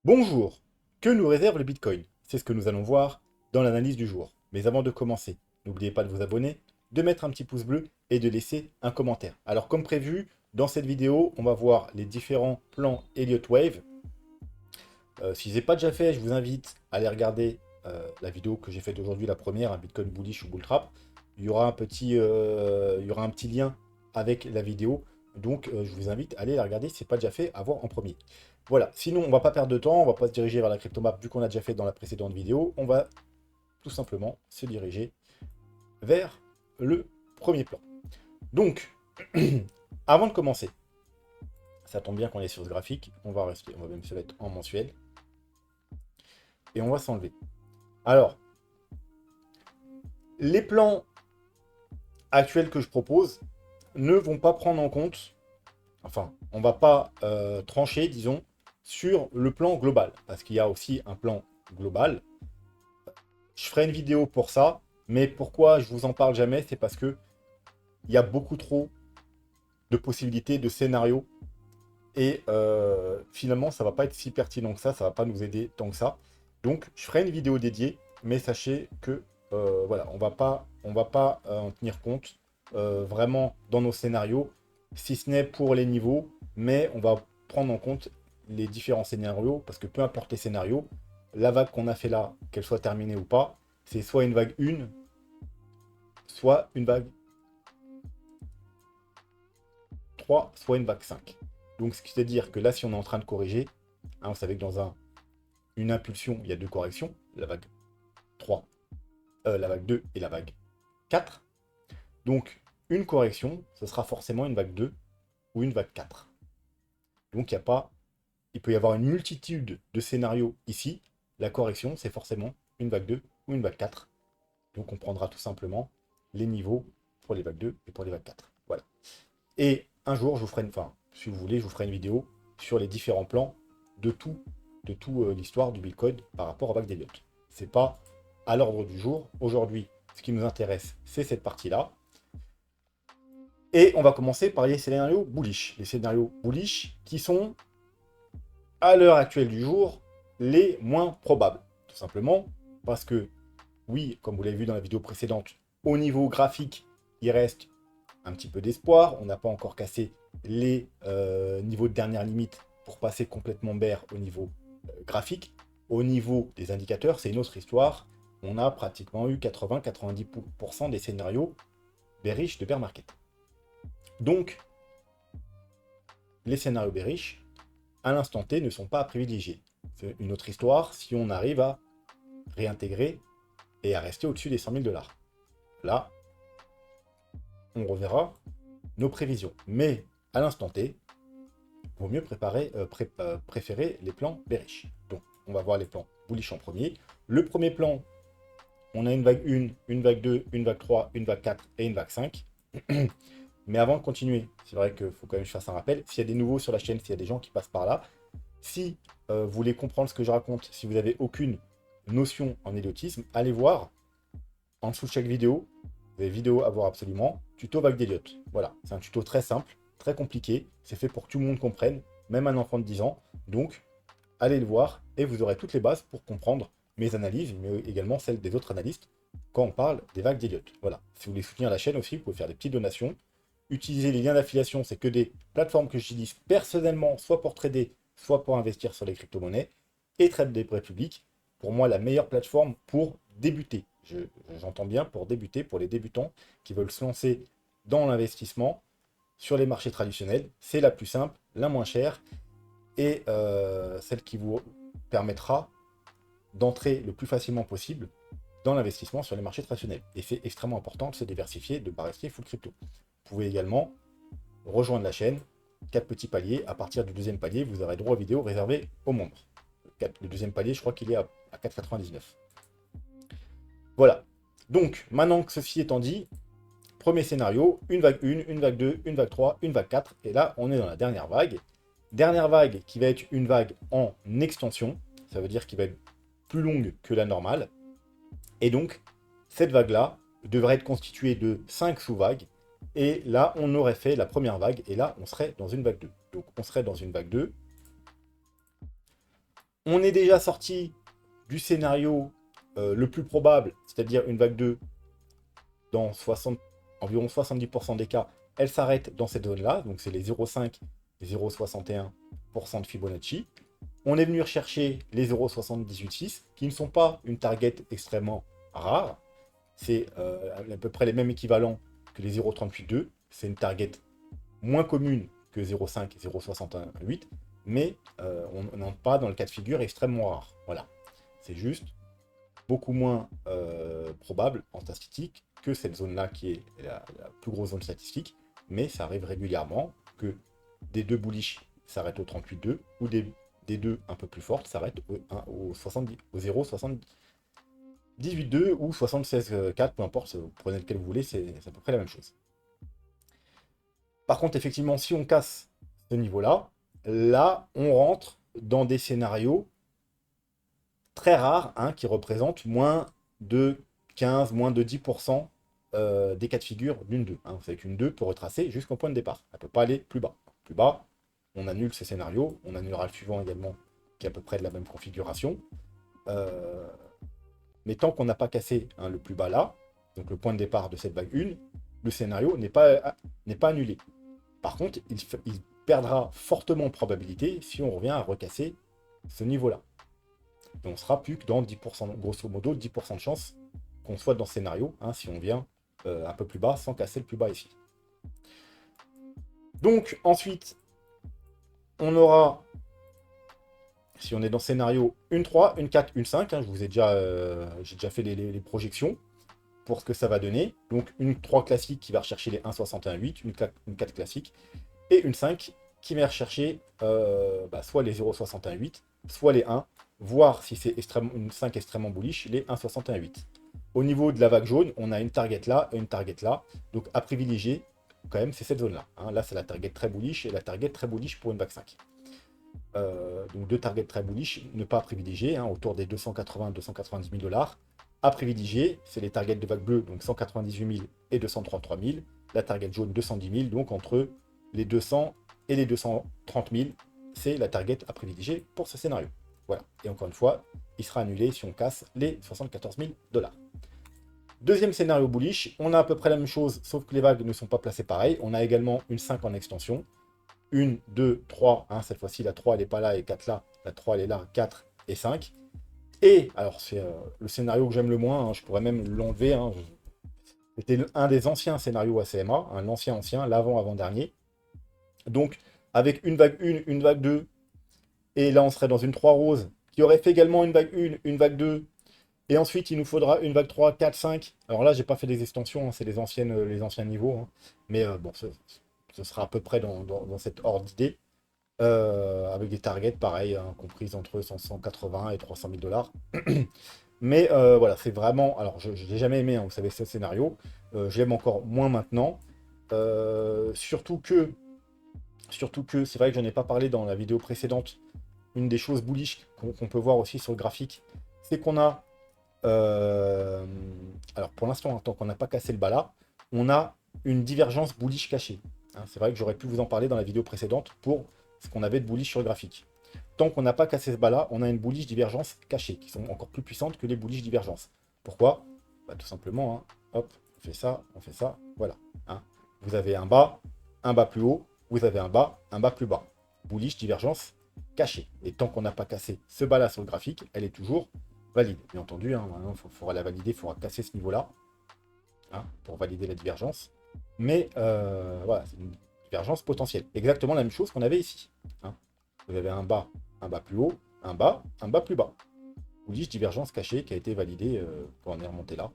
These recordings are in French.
Bonjour, que nous réserve le Bitcoin? C'est ce que nous allons voir dans l'analyse du jour. Mais avant de commencer, n'oubliez pas de vous abonner, de mettre un petit pouce bleu et de laisser un commentaire. Alors comme prévu, dans cette vidéo, on va voir les différents plans Elliott Wave. Si ce n'est pas déjà fait, je vous invite à aller regarder la vidéo que j'ai faite aujourd'hui, la première, un Bitcoin bullish ou bull trap. Il y aura un petit lien avec la vidéo. Donc je vous invite à aller la regarder si ce n'est pas déjà fait, à voir en premier. Voilà, sinon on va pas perdre de temps, on va pas se diriger vers la cryptomap vu qu'on a déjà fait dans la précédente vidéo. On va tout simplement se diriger vers le premier plan. Donc, avant de commencer, ça tombe bien qu'on est sur ce graphique, on va même se mettre en mensuel et on va s'enlever. Alors, les plans actuels que je propose ne vont pas prendre en compte, enfin, on va pas trancher, disons, sur le plan global, parce qu'il y a aussi un plan global. Je ferai une vidéo pour ça, mais pourquoi je vous en parle jamais, c'est parce que il y a beaucoup trop de possibilités, de scénarios, et finalement, ça va pas être si pertinent que ça va pas nous aider tant que ça. Donc, je ferai une vidéo dédiée, mais sachez que voilà, on va pas en tenir compte vraiment dans nos scénarios, si ce n'est pour les niveaux, mais on va prendre en compte les différents scénarios, parce que peu importe les scénarios, la vague qu'on a fait là, qu'elle soit terminée ou pas, c'est soit une vague 1, soit une vague 3, soit une vague 5. Donc, ce qui veut dire que là, si on est en train de corriger, hein, vous savez que dans une impulsion, il y a deux corrections, la vague 3, la vague 2 et la vague 4. Donc, une correction, ce sera forcément une vague 2 ou une vague 4. Donc, il peut y avoir une multitude de scénarios ici. La correction, c'est forcément une vague 2 ou une vague 4. Donc, on prendra tout simplement les niveaux pour les vagues 2 et pour les vagues 4. Voilà. Et un jour, je vous ferai enfin, si vous voulez, je vous ferai une vidéo sur les différents plans de tout l'histoire du Bitcoin par rapport à vague d'Elliott. C'est pas à l'ordre du jour. Aujourd'hui, ce qui nous intéresse, c'est cette partie-là. Et on va commencer par les scénarios bullish. Les scénarios bullish qui sont, à l'heure actuelle du jour, les moins probables. Tout simplement parce que, oui, comme vous l'avez vu dans la vidéo précédente, au niveau graphique, il reste un petit peu d'espoir. On n'a pas encore cassé les niveaux de dernière limite pour passer complètement bear au niveau graphique. Au niveau des indicateurs, c'est une autre histoire. On a pratiquement eu 80-90% des scénarios bearish de bear market. Donc, les scénarios bearish, à l'instant T, ne sont pas à privilégier. C'est une autre histoire si on arrive à réintégrer et à rester au-dessus des 100 000 $. Là, on reverra nos prévisions. Mais à l'instant T, il vaut mieux préférer les plans bearish. Donc, on va voir les plans bullish en premier. Le premier plan, on a une vague 1, une vague 2, une vague 3, une vague 4 et une vague 5. Mais avant de continuer, c'est vrai qu'il faut quand même que je fasse un rappel. S'il y a des nouveaux sur la chaîne, s'il y a des gens qui passent par là, si vous voulez comprendre ce que je raconte, si vous n'avez aucune notion en éliotisme, allez voir en dessous de chaque vidéo, vous avez vidéo à voir absolument, tuto vague d'Elliott. Voilà, c'est un tuto très simple, très compliqué, c'est fait pour que tout le monde comprenne, même un enfant de 10 ans. Donc, allez le voir et vous aurez toutes les bases pour comprendre mes analyses, mais également celles des autres analystes quand on parle des vagues d'Elliott. Voilà, si vous voulez soutenir la chaîne aussi, vous pouvez faire des petites donations. Utiliser les liens d'affiliation, c'est que des plateformes que j'utilise personnellement, soit pour trader, soit pour investir sur les crypto-monnaies, et Trade des prêts publics. Pour moi, la meilleure plateforme pour débuter. J'entends bien pour débuter, pour les débutants qui veulent se lancer dans l'investissement sur les marchés traditionnels. C'est la plus simple, la moins chère, et celle qui vous permettra d'entrer le plus facilement possible dans l'investissement sur les marchés traditionnels. Et c'est extrêmement important de se diversifier, de ne pas rester full crypto. Vous pouvez également rejoindre la chaîne, 4 petits paliers. À partir du deuxième palier, vous aurez droit aux vidéos réservées aux membres. Le deuxième palier, je crois qu'il est à 4,99. Voilà. Donc, maintenant que ceci étant dit, premier scénario, une vague 1, une vague 2, une vague 3, une vague 4. Et là, on est dans la dernière vague. Dernière vague qui va être une vague en extension. Ça veut dire qu'il va être plus longue que la normale. Et donc, cette vague-là devrait être constituée de 5 sous-vagues. Et là, on aurait fait la première vague. Et là, on serait dans une vague 2. Donc, on serait dans une vague 2. On est déjà sorti du scénario le plus probable, c'est-à-dire une vague 2 dans environ 70% des cas, elle s'arrête dans cette zone-là, donc c'est les 0,5 et 0,61% de Fibonacci. On est venu rechercher les 0,786, qui ne sont pas une target extrêmement rare. C'est à peu près les mêmes équivalents que les 0,382. C'est une target moins commune que 0,5 et 0,688, mais on n'entre pas dans le cas de figure extrêmement rare. Voilà. C'est juste beaucoup moins probable en statistique que cette zone-là qui est la plus grosse zone statistique, mais ça arrive régulièrement que des deux bullish s'arrêtent au 38,2 ou des deux un peu plus fortes s'arrêtent au 70, au 0,78,2 ou 76,4, peu importe, vous prenez lequel vous voulez, c'est à peu près la même chose. Par contre, effectivement, si on casse ce niveau-là, là, on rentre dans des scénarios très rares, hein, qui représentent moins de 15, moins de 10% des cas de figure d'une 2. Hein. Vous savez qu'une 2 peut retracer jusqu'au point de départ. Elle ne peut pas aller plus bas. Plus bas, on annule ces scénarios. On annulera le suivant également, qui est à peu près de la même configuration. Mais tant qu'on n'a pas cassé, hein, le plus bas là, donc le point de départ de cette vague 1, le scénario n'est pas annulé. Par contre, il perdra fortement en probabilité si on revient à recasser ce niveau-là. Et on sera plus que dans 10%, grosso modo, 10% de chance qu'on soit dans ce scénario, hein, si on vient un peu plus bas, sans casser le plus bas ici. Donc, ensuite, on aura, si on est dans ce scénario, une 3, une 4, une 5, hein, j'ai déjà fait les projections pour ce que ça va donner. Donc, une 3 classique qui va rechercher les 1,61,8, une 4 classique, et une 5 qui va rechercher soit les 0,61,8, soit les 1, voire si c'est une 5 extrêmement bullish, les 1,61,8. Au niveau de la vague jaune, on a une target là et une target là. Donc à privilégier, quand même, c'est cette zone-là. Hein. Là, c'est la target très bullish et la target très bullish pour une vague 5. Donc deux targets très bullish, ne pas privilégier, hein, autour des 280-290 000 $. À privilégier, c'est les targets de vague bleue, donc 198 000 et 233 000. La target jaune, 210 000, donc entre les 200 et les 230 000, c'est la target à privilégier pour ce scénario. Voilà. Et encore une fois, il sera annulé si on casse les 74 000 $. Deuxième scénario bullish, on a à peu près la même chose, sauf que les vagues ne sont pas placées pareil. On a également une 5 en extension. 1, 2, 3, hein, cette fois-ci la 3 elle n'est pas là et 4 là, la 3 elle est là, 4 et 5. Et, alors c'est le scénario que j'aime le moins, hein, je pourrais même l'enlever, hein, c'était un des anciens scénarios ACMA, hein, l'ancien, l'avant-avant-dernier. Donc avec une vague 1, une vague 2, et là on serait dans une 3 rose, qui aurait fait également une vague 1, une vague 2, et ensuite il nous faudra une vague 3, 4, 5. Alors là j'ai pas fait des extensions, hein, c'est les anciens niveaux, hein, mais bon, ce sera à peu près dans cette ordre d'idée, avec des targets pareils, hein, comprises entre 180 et 300 000 $. Mais voilà, c'est vraiment. Alors, je n'ai jamais aimé, hein, vous savez, ce scénario. Je l'aime encore moins maintenant. Surtout que c'est vrai que je n'en ai pas parlé dans la vidéo précédente. Une des choses bullish qu'on peut voir aussi sur le graphique, c'est qu'on a. Alors, pour l'instant, tant qu'on n'a pas cassé le bas là, on a une divergence bullish cachée. Hein, c'est vrai que j'aurais pu vous en parler dans la vidéo précédente pour ce qu'on avait de bullish sur le graphique. Tant qu'on n'a pas cassé ce bas-là, on a une bullish divergence cachée, qui sont encore plus puissantes que les bullish divergences. Pourquoi? Bah, tout simplement, hein, hop, on fait ça, voilà. Hein. Vous avez un bas plus haut, vous avez un bas plus bas. Bullish divergence cachée. Et tant qu'on n'a pas cassé ce bas-là sur le graphique, elle est toujours valide. Bien entendu, hein, maintenant, il faudra la valider, il faudra casser ce niveau-là, hein, pour valider la divergence. Mais voilà, c'est une divergence potentielle. Exactement la même chose qu'on avait ici. Hein. Vous avez un bas plus haut, un bas plus bas. Bullish divergence cachée qui a été validée quand on est remonté là.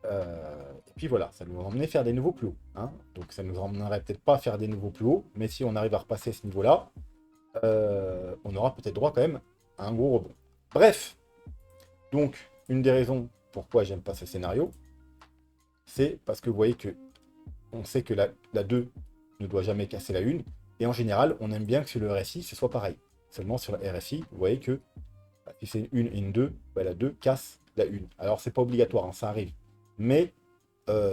Et puis voilà, ça nous emmener faire des nouveaux plus hauts. Hein. Donc ça nous emmènerait peut-être pas à faire des nouveaux plus hauts, mais si on arrive à repasser ce niveau-là, on aura peut-être droit quand même à un gros rebond. Bref, donc une des raisons pourquoi j'aime pas ce scénario, c'est parce que vous voyez que on sait que la 2 ne doit jamais casser la 1, et en général, on aime bien que sur le RSI, ce soit pareil. Seulement sur la RSI, vous voyez que si c'est une 1 et une 2, bah, la 2 casse la 1. Alors, c'est pas obligatoire, hein, ça arrive. Mais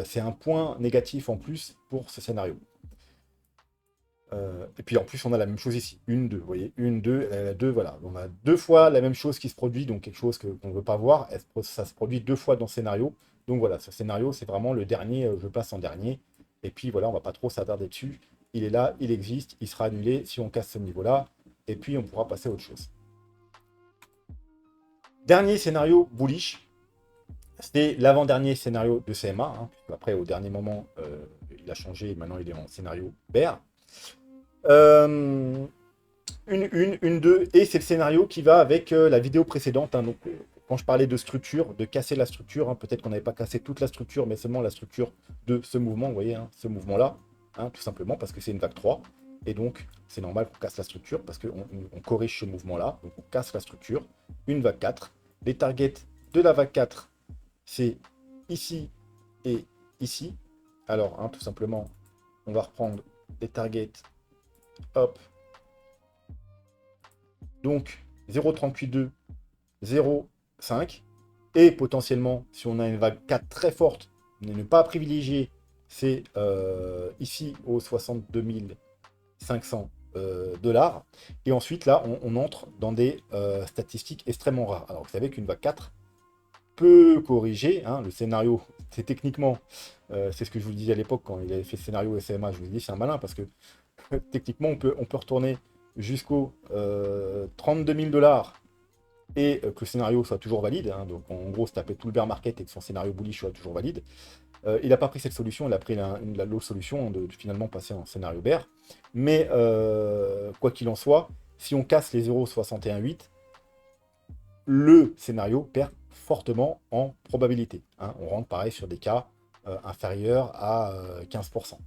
c'est un point négatif en plus pour ce scénario. Et puis en plus, on a la même chose ici. Une, deux, vous voyez, une, deux, deux, voilà. On a deux fois la même chose qui se produit, donc quelque chose qu'on ne veut pas voir. Ça se produit deux fois dans le scénario. Donc voilà, ce scénario, c'est vraiment le dernier, je passe en dernier. Et puis voilà, on va pas trop s'attarder dessus. Il est là, il existe, il sera annulé si on casse ce niveau-là. Et puis on pourra passer à autre chose. Dernier scénario bullish, c'était l'avant-dernier scénario de CMA. Hein. Après, au dernier moment, il a changé et maintenant il est en scénario bear. Euh, une, deux, et c'est le scénario qui va avec la vidéo précédente. Hein. Donc, quand je parlais de structure, de casser la structure, hein, peut-être qu'on n'avait pas cassé toute la structure, mais seulement la structure de ce mouvement, vous voyez, hein, ce mouvement-là, hein, tout simplement parce que c'est une vague 3. Et donc, c'est normal qu'on casse la structure parce qu'on corrige ce mouvement-là. Donc, on casse la structure. Une vague 4. Les targets de la vague 4, c'est ici et ici. Alors, hein, tout simplement, on va reprendre les targets. Hop. Donc, 0,382, 0,5. Et potentiellement, si on a une vague 4 très forte, ne pas privilégier, c'est ici aux 62 500 dollars. Et ensuite, là, on entre dans des statistiques extrêmement rares. Alors, vous savez qu'une vague 4 peut corriger. Hein, le scénario, c'est techniquement, c'est ce que je vous disais à l'époque quand il avait fait le scénario SMA, je vous dis, c'est un malin parce que techniquement, on peut retourner jusqu'aux 32 000 dollars et que le scénario soit toujours valide. Hein, donc, en gros, se taper tout le bear market et que son scénario bullish soit toujours valide. Il n'a pas pris cette solution, il a pris l'autre solution de finalement passer en scénario bear. Mais quoi qu'il en soit, si on casse les 0,618, le scénario perd fortement en probabilité. Hein. On rentre pareil sur des cas inférieurs à 15%.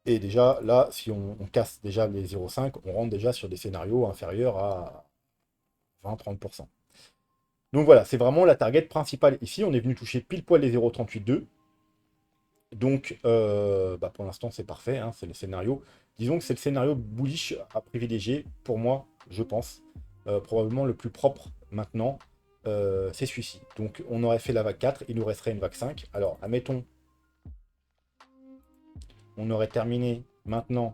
Et déjà, là, si on casse déjà les 0,5, on rentre déjà sur des scénarios inférieurs à 20-30%. Donc voilà, c'est vraiment la target principale. Ici, on est venu toucher pile poil les 0,382. Donc, pour l'instant, c'est parfait. Hein, c'est le scénario. Disons que c'est le scénario bullish à privilégier, pour moi, je pense. Probablement le plus propre maintenant, c'est celui-ci. Donc, on aurait fait la vague 4, il nous resterait une vague 5. Alors, admettons, on aurait terminé maintenant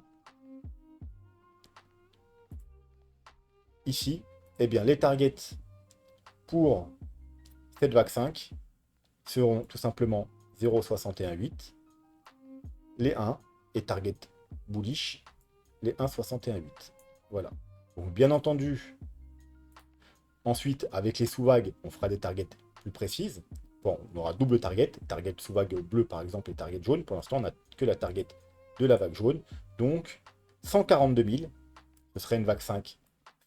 ici. Eh bien, les targets pour cette vague 5 seront tout simplement 0,618, les 1 et target bullish, les 1,618. Voilà. Donc, bien entendu, ensuite, avec les sous-vagues, on fera des targets plus précises. Bon, on aura double target sous-vague bleu par exemple et target jaune. Pour l'instant, on n'a que la target de la vague jaune. Donc, 142 000, ce serait une vague 5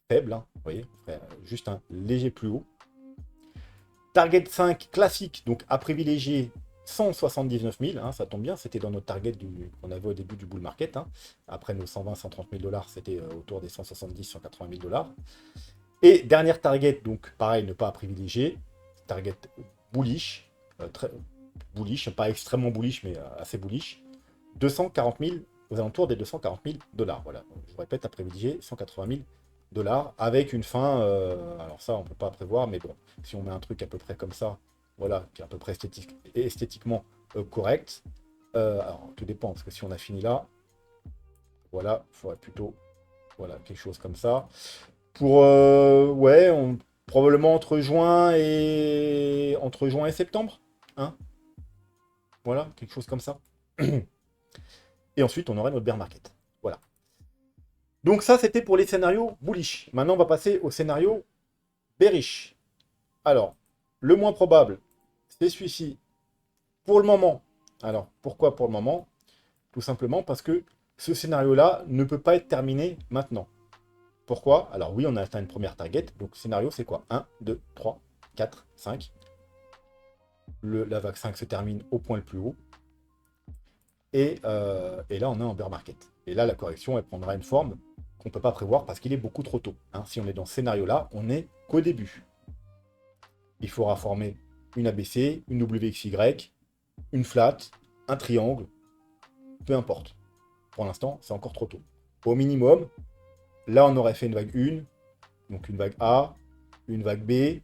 faible. Hein, vous voyez, juste un léger plus haut. Target 5 classique, donc à privilégier 179 000, hein, ça tombe bien, c'était dans notre target qu'on avait au début du bull market. Hein. Après nos 120-130 000 dollars, c'était autour des 170-180 000 dollars. Et dernière target, donc pareil, ne pas à privilégier, target bullish, très bullish, pas extrêmement bullish, mais assez bullish, 240 000, aux alentours des 240 000 dollars. Voilà, je vous répète, à privilégier 180 000 dollars avec une fin, alors ça on peut pas prévoir, mais bon, si on met un truc à peu près comme ça, voilà, qui est à peu près esthétiquement correct, alors tout dépend, parce que si on a fini là, voilà, il faudrait plutôt, voilà, quelque chose comme ça. Pour, ouais, probablement entre juin et septembre, hein, voilà, quelque chose comme ça. Et ensuite, on aurait notre bear market. Voilà. Donc ça, c'était pour les scénarios bullish. Maintenant, on va passer au scénario bearish. Alors, le moins probable, c'est celui-ci pour le moment. Alors, pourquoi pour le moment? Tout simplement parce que ce scénario-là ne peut pas être terminé maintenant. Pourquoi? Alors oui, on a atteint une première target. Donc, scénario, c'est quoi? 1, 2, 3, 4, 5. La vague 5 se termine au point le plus haut. Et là, on est en bear market. Et là, la correction, elle prendra une forme qu'on ne peut pas prévoir parce qu'il est beaucoup trop tôt. Hein. Si on est dans ce scénario-là, on n'est qu'au début. Il faudra former une ABC, une WXY, une flat, un triangle, peu importe. Pour l'instant, c'est encore trop tôt. Au minimum, là, on aurait fait une vague 1, donc une vague A, une vague B,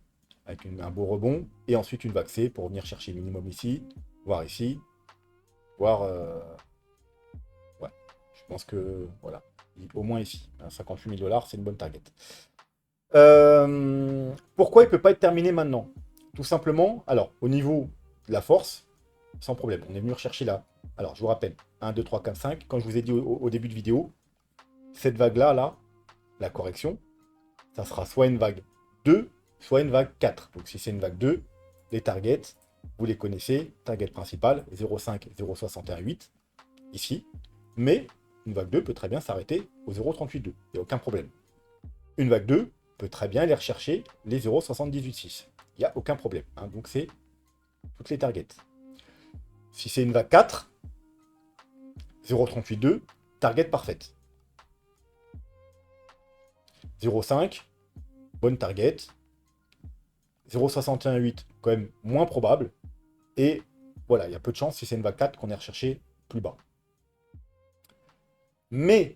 avec un beau rebond, et ensuite une vague C pour venir chercher minimum ici, voire ici, voire... ouais, je pense que, voilà, au moins ici, hein, 58 000 $, c'est une bonne target. Pourquoi il ne peut pas être terminé maintenant? Tout simplement, alors, au niveau de la force, sans problème, on est venu rechercher là. Alors, je vous rappelle, 1, 2, 3, 4, 5, quand je vous ai dit au début de vidéo, cette vague-là, là, la correction, ça sera soit une vague 2, soit une vague 4. Donc si c'est une vague 2, les targets, vous les connaissez, target principal, 0,5, 0,618, ici. Mais une vague 2 peut très bien s'arrêter au 0,382, il n'y a aucun problème. Une vague 2 peut très bien aller rechercher les 0,786. Il n'y a aucun problème, hein. Donc c'est toutes les targets. Si c'est une vague 4, 0,382, target parfaite. 0,5, bonne target. 0,618, quand même moins probable. Et voilà, il y a peu de chances, si c'est une vague 4, qu'on ait recherché plus bas. Mais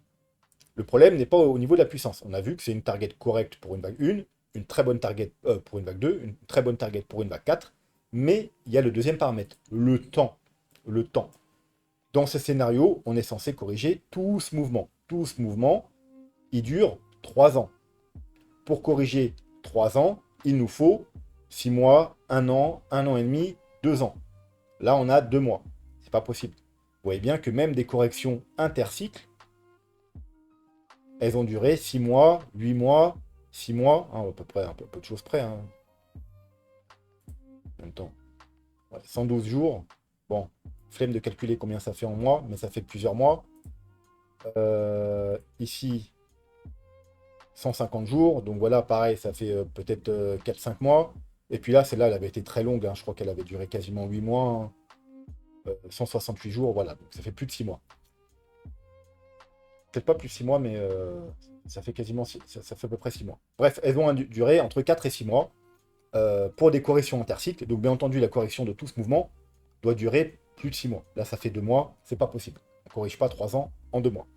le problème n'est pas au niveau de la puissance. On a vu que c'est une target correcte pour une vague 1, une très bonne target pour une vague 2, une très bonne target pour une vague 4. Mais il y a le deuxième paramètre, le temps. Le temps. Dans ce scénario, on est censé corriger tout ce mouvement. Tout ce mouvement, il dure 3 ans. Pour corriger 3 ans, il nous faut 6 mois, 1 an et demi, 2 ans. Là, on a 2 mois. C'est pas possible. Vous voyez bien que même des corrections intercycles, elles ont duré 6 mois, 8 mois, 6 mois, hein, à peu près, un peu de choses près. Hein. En même temps, ouais, 112 jours. Bon, flemme de calculer combien ça fait en mois, mais ça fait plusieurs mois. Ici, 150 jours. Donc voilà, pareil, ça fait peut-être 4-5 mois. Et puis là, celle-là, elle avait été très longue. Hein. Je crois qu'elle avait duré quasiment 8 mois. Hein. 168 jours, voilà. Donc ça fait plus de 6 mois. Peut-être pas plus 6 mois, mais ça fait quasiment ça fait à peu près 6 mois. Bref, elles vont durer entre 4 et 6 mois pour des corrections intercycles. Donc bien entendu, la correction de tout ce mouvement doit durer plus de 6 mois. Là, ça fait 2 mois, c'est pas possible. On ne corrige pas 3 ans en 2 mois.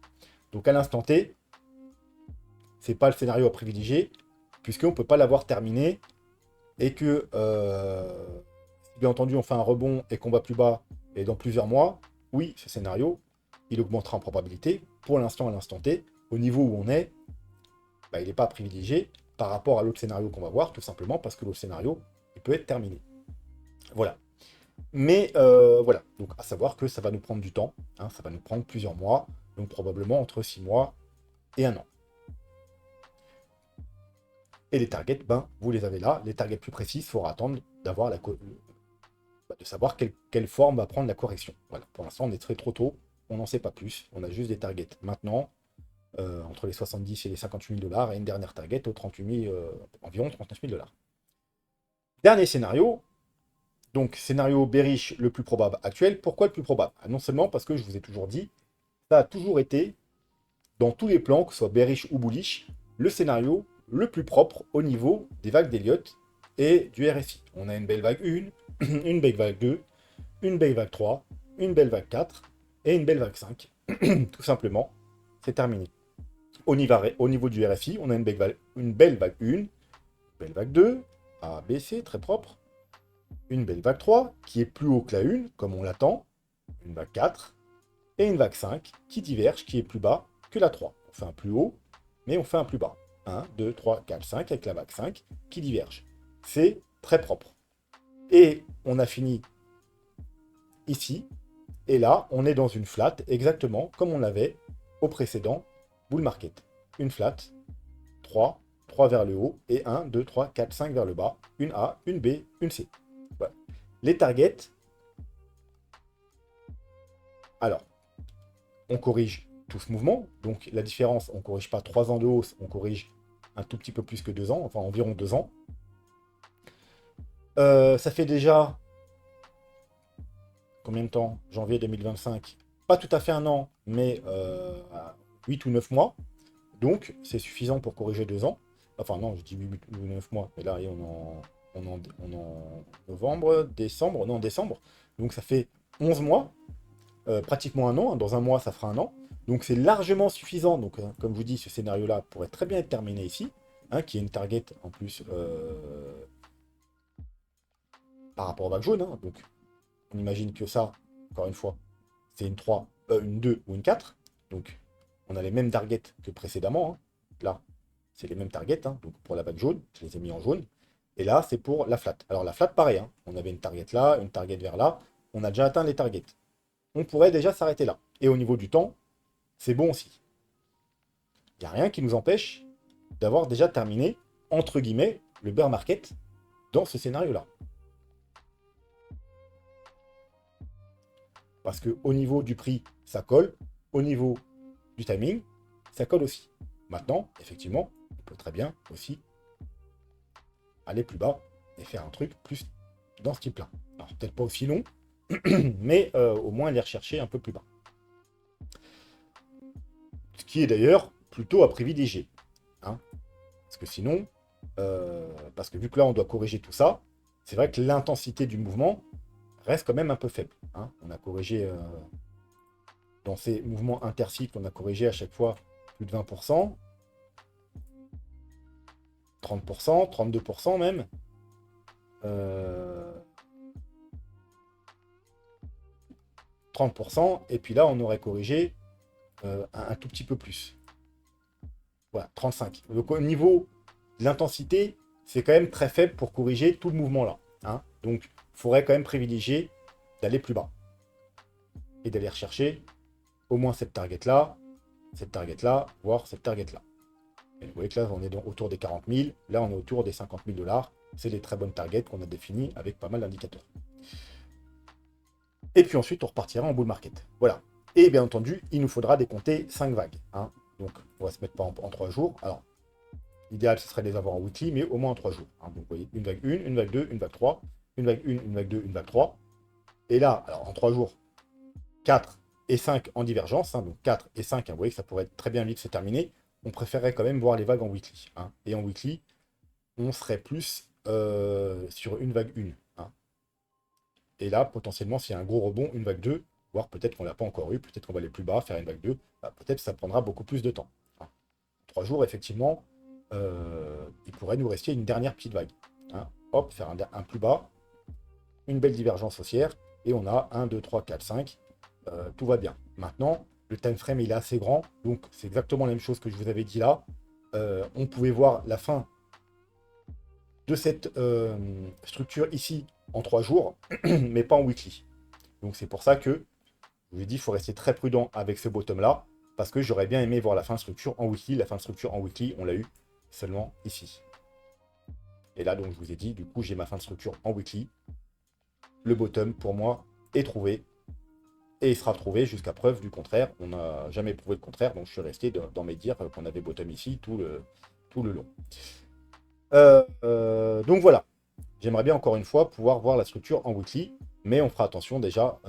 Donc à l'instant T, c'est pas le scénario à privilégier, puisqu'on ne peut pas l'avoir terminé, et que, bien entendu, on fait un rebond et qu'on va plus bas, et dans plusieurs mois, oui, ce scénario, il augmentera en probabilité. Pour l'instant, à l'instant T, au niveau où on est, bah, il n'est pas à privilégier par rapport à l'autre scénario qu'on va voir, tout simplement parce que l'autre scénario, il peut être terminé. Voilà. Mais voilà, donc à savoir que ça va nous prendre du temps, hein, ça va nous prendre plusieurs mois, donc probablement entre 6 mois et 1 an. Et les targets, ben, vous les avez là. Les targets plus précis, il faudra attendre d'avoir de savoir quelle forme va prendre la correction. Voilà, pour l'instant, on est très trop tôt, on n'en sait pas plus. On a juste des targets maintenant, entre les 70 et les 58 000 $, et une dernière target aux 38 000, environ 39 000 $. Dernier scénario, donc scénario bearish le plus probable actuel. Pourquoi le plus probable? Non seulement parce que je vous ai toujours dit, ça a toujours été, dans tous les plans, que ce soit bearish ou bullish, le scénario le plus propre au niveau des vagues d'Elliott et du RSI. On a une belle vague 1, une belle vague 2, une belle vague 3, une belle vague 4 et une belle vague 5. Tout simplement, c'est terminé. Au niveau du RSI, on a une belle vague 1, une belle vague 2, A, B, C, très propre. Une belle vague 3, qui est plus haut que la 1, comme on l'attend. Une vague 4, et une vague 5, qui diverge, qui est plus bas que la 3. On fait un plus haut, mais on fait un plus bas. 1, 2, 3, 4, 5, avec la vague 5, qui diverge. C'est très propre. Et on a fini ici, et là, on est dans une flat, exactement comme on l'avait au précédent bull market. Une flat, 3, 3 vers le haut, et 1, 2, 3, 4, 5 vers le bas, une A, une B, une C. Voilà. Les targets, alors, on corrige tout ce mouvement, donc la différence, on ne corrige pas 3 ans de hausse, on corrige un tout petit peu plus que 2 ans, enfin environ 2 ans. Ça fait déjà combien de temps? Janvier 2025. Pas tout à fait un an, mais 8 ou 9 mois. Donc, c'est suffisant pour corriger 2 ans. Enfin, non, je dis 8 ou 9 mois, mais là, on en novembre, décembre, non, décembre. Donc, ça fait 11 mois, pratiquement un an. Hein. Dans un mois, ça fera un an. Donc, c'est largement suffisant. Donc, comme je vous dis, ce scénario-là pourrait très bien être terminé ici, hein, qui est une target en plus par rapport au vague jaune. Hein. Donc, on imagine que ça, encore une fois, c'est une 3, une 2 ou une 4. Donc, on a les mêmes targets que précédemment, hein. Là, c'est les mêmes targets, hein. Donc, pour la vague jaune, je les ai mis en jaune. Et là, c'est pour la flat. Alors, la flat, pareil, hein. On avait une target là, une target vers là. On a déjà atteint les targets. On pourrait déjà s'arrêter là. Et au niveau du temps, c'est bon aussi. Il n'y a rien qui nous empêche d'avoir déjà terminé, entre guillemets, le bear market dans ce scénario-là. Parce qu'au niveau du prix, ça colle. Au niveau du timing, ça colle aussi. Maintenant, effectivement, on peut très bien aussi aller plus bas et faire un truc plus dans ce type-là. Alors, peut-être pas aussi long, mais au moins aller rechercher un peu plus bas. Ce qui est d'ailleurs plutôt à privilégier. Hein. Parce que sinon, parce que vu que là, on doit corriger tout ça, c'est vrai que l'intensité du mouvement reste quand même un peu faible. Hein. On a corrigé, dans ces mouvements intercycles, on a corrigé à chaque fois plus de 20%, 30%, 32% même. 30%, et puis là, on aurait corrigé un tout petit peu plus. Voilà, 35. Donc au niveau de l'intensité, c'est quand même très faible pour corriger tout le mouvement là. Hein. Donc, il faudrait quand même privilégier d'aller plus bas. Et d'aller rechercher au moins cette target-là, voire cette target-là. Et vous voyez que là, on est autour des 40 000. Là, on est autour des 50 000 $. C'est les très bonnes targets qu'on a définies avec pas mal d'indicateurs. Et puis ensuite, on repartira en bull market. Voilà. Et bien entendu, il nous faudra décompter 5 vagues. Hein. Donc, on va se mettre pas en 3 jours. Alors, l'idéal, ce serait de les avoir en weekly, mais au moins en 3 jours. Hein. Donc, vous voyez, une vague 1, une vague 2, une vague 3, une vague 1, une vague 2, une vague 3. Et là, alors en 3 jours, 4 et 5 en divergence. Hein. Donc, 4 et 5, hein, vous voyez que ça pourrait être très bien vite se terminer. On préférerait quand même voir les vagues en weekly. Hein. Et en weekly, on serait plus sur une vague 1. Hein. Et là, potentiellement, s'il y a un gros rebond, une vague 2, voire peut-être qu'on ne l'a pas encore eu, peut-être qu'on va aller plus bas, faire une vague 2, bah, peut-être que ça prendra beaucoup plus de temps. Hein. 3 jours, effectivement, il pourrait nous rester une dernière petite vague. Hein. Hop, faire un plus bas, une belle divergence haussière, et on a 1, 2, 3, 4, 5, tout va bien. Maintenant, le time frame il est assez grand, donc c'est exactement la même chose que je vous avais dit là. On pouvait voir la fin de cette structure ici en 3 jours, mais pas en weekly. Donc c'est pour ça que je vous ai dit, il faut rester très prudent avec ce bottom-là, parce que j'aurais bien aimé voir la fin de structure en weekly. La fin de structure en weekly, on l'a eu seulement ici. Et là, donc, je vous ai dit, du coup, j'ai ma fin de structure en weekly. Le bottom, pour moi, est trouvé. Et il sera trouvé jusqu'à preuve du contraire. On n'a jamais prouvé le contraire, donc je suis resté dans mes dires qu'on avait bottom ici tout le long. Donc voilà. J'aimerais bien, encore une fois, pouvoir voir la structure en weekly, mais on fera attention déjà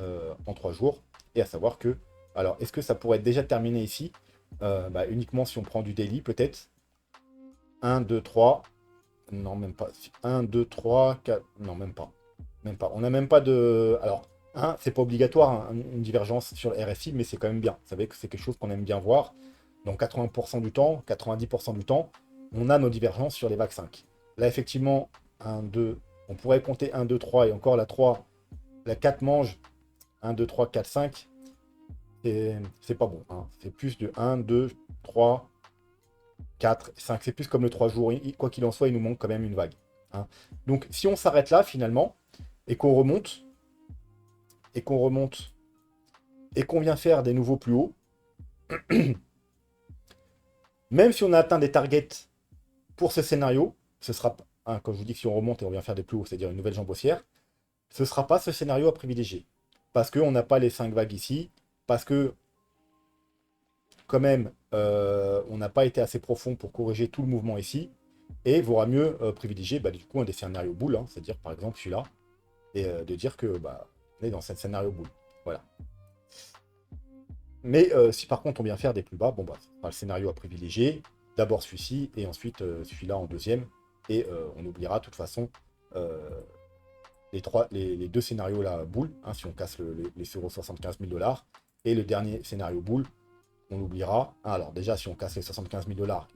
en 3 jours. Et à savoir que, alors, est-ce que ça pourrait être déjà terminé ici uniquement si on prend du daily, peut-être. 1, 2, 3. Non, même pas. 1, 2, 3, 4. Non, même pas. Même pas. On n'a même pas de. Alors, c'est pas obligatoire, hein, une divergence sur le RSI, mais c'est quand même bien. Vous savez que c'est quelque chose qu'on aime bien voir. Donc 80% du temps, 90% du temps, on a nos divergences sur les vagues 5. Là, effectivement, 1, 2, on pourrait compter 1, 2, 3, et encore la 3, la 4 mange. 1, 2, 3, 4, 5. C'est pas bon. Hein. C'est plus de 1, 2, 3, 4, 5. C'est plus comme le 3 jours. Quoi qu'il en soit, il nous manque quand même une vague. Hein. Donc, si on s'arrête là, finalement, et qu'on remonte, et qu'on vient faire des nouveaux plus hauts, même si on a atteint des targets pour ce scénario, ce sera, hein, comme je vous dis, si on remonte et on vient faire des plus hauts, c'est-à-dire une nouvelle jambe haussière, ce ne sera pas ce scénario à privilégier. Parce qu'on n'a pas les 5 vagues ici, parce que, quand même, on n'a pas été assez profond pour corriger tout le mouvement ici, et il vaudra mieux privilégier du coup un des scénarios boules, hein, c'est-à-dire par exemple celui-là, et de dire que on est dans ce scénario boule. Voilà. Mais si par contre on vient faire des plus bas, ce sera le scénario à privilégier. D'abord celui-ci, et ensuite celui-là en deuxième. Et on oubliera de toute façon les deux scénarios là boule, hein, si on casse les 75 000 $. Et le dernier scénario boule, on l'oubliera. Ah, alors déjà, si on casse les 75 000 $,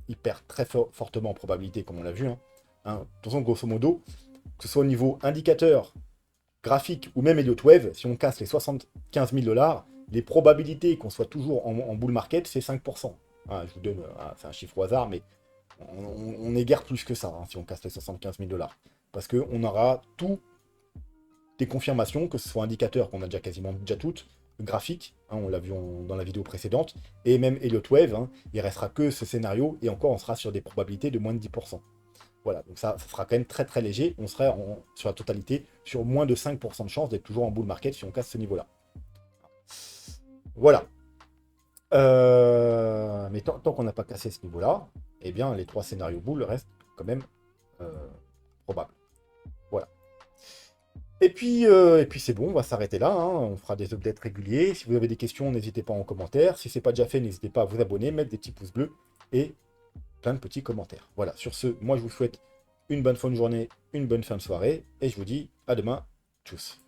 il perd très fortement en probabilité, comme on l'a vu. Hein. Hein, de toute façon, grosso modo, que ce soit au niveau indicateur graphique ou même Elliott Wave, si on casse les 75 000 $, les probabilités qu'on soit toujours en bull market, c'est 5%. Ah, je vous donne, c'est un chiffre au hasard, mais on est guère plus que ça, hein, si on casse les 75 000 $. Parce qu'on aura tout des confirmations, que ce soit indicateur qu'on a déjà quasiment déjà toutes, graphique, hein, on l'a vu dans la vidéo précédente, et même Elliott Wave, hein, il restera que ce scénario, et encore on sera sur des probabilités de moins de 10%. Voilà, donc ça sera quand même très très léger, on serait sur la totalité sur moins de 5% de chance d'être toujours en bull market si on casse ce niveau-là. Voilà. Mais tant qu'on n'a pas cassé ce niveau-là, eh bien les trois scénarios bull restent quand même probables. Voilà. Et puis c'est bon, on va s'arrêter là, hein. On fera des updates réguliers. Si vous avez des questions, n'hésitez pas en commentaire. Si ce n'est pas déjà fait, n'hésitez pas à vous abonner, mettre des petits pouces bleus et plein de petits commentaires. Voilà, sur ce, moi je vous souhaite une bonne fin de journée, une bonne fin de soirée, et je vous dis à demain. Tchuss.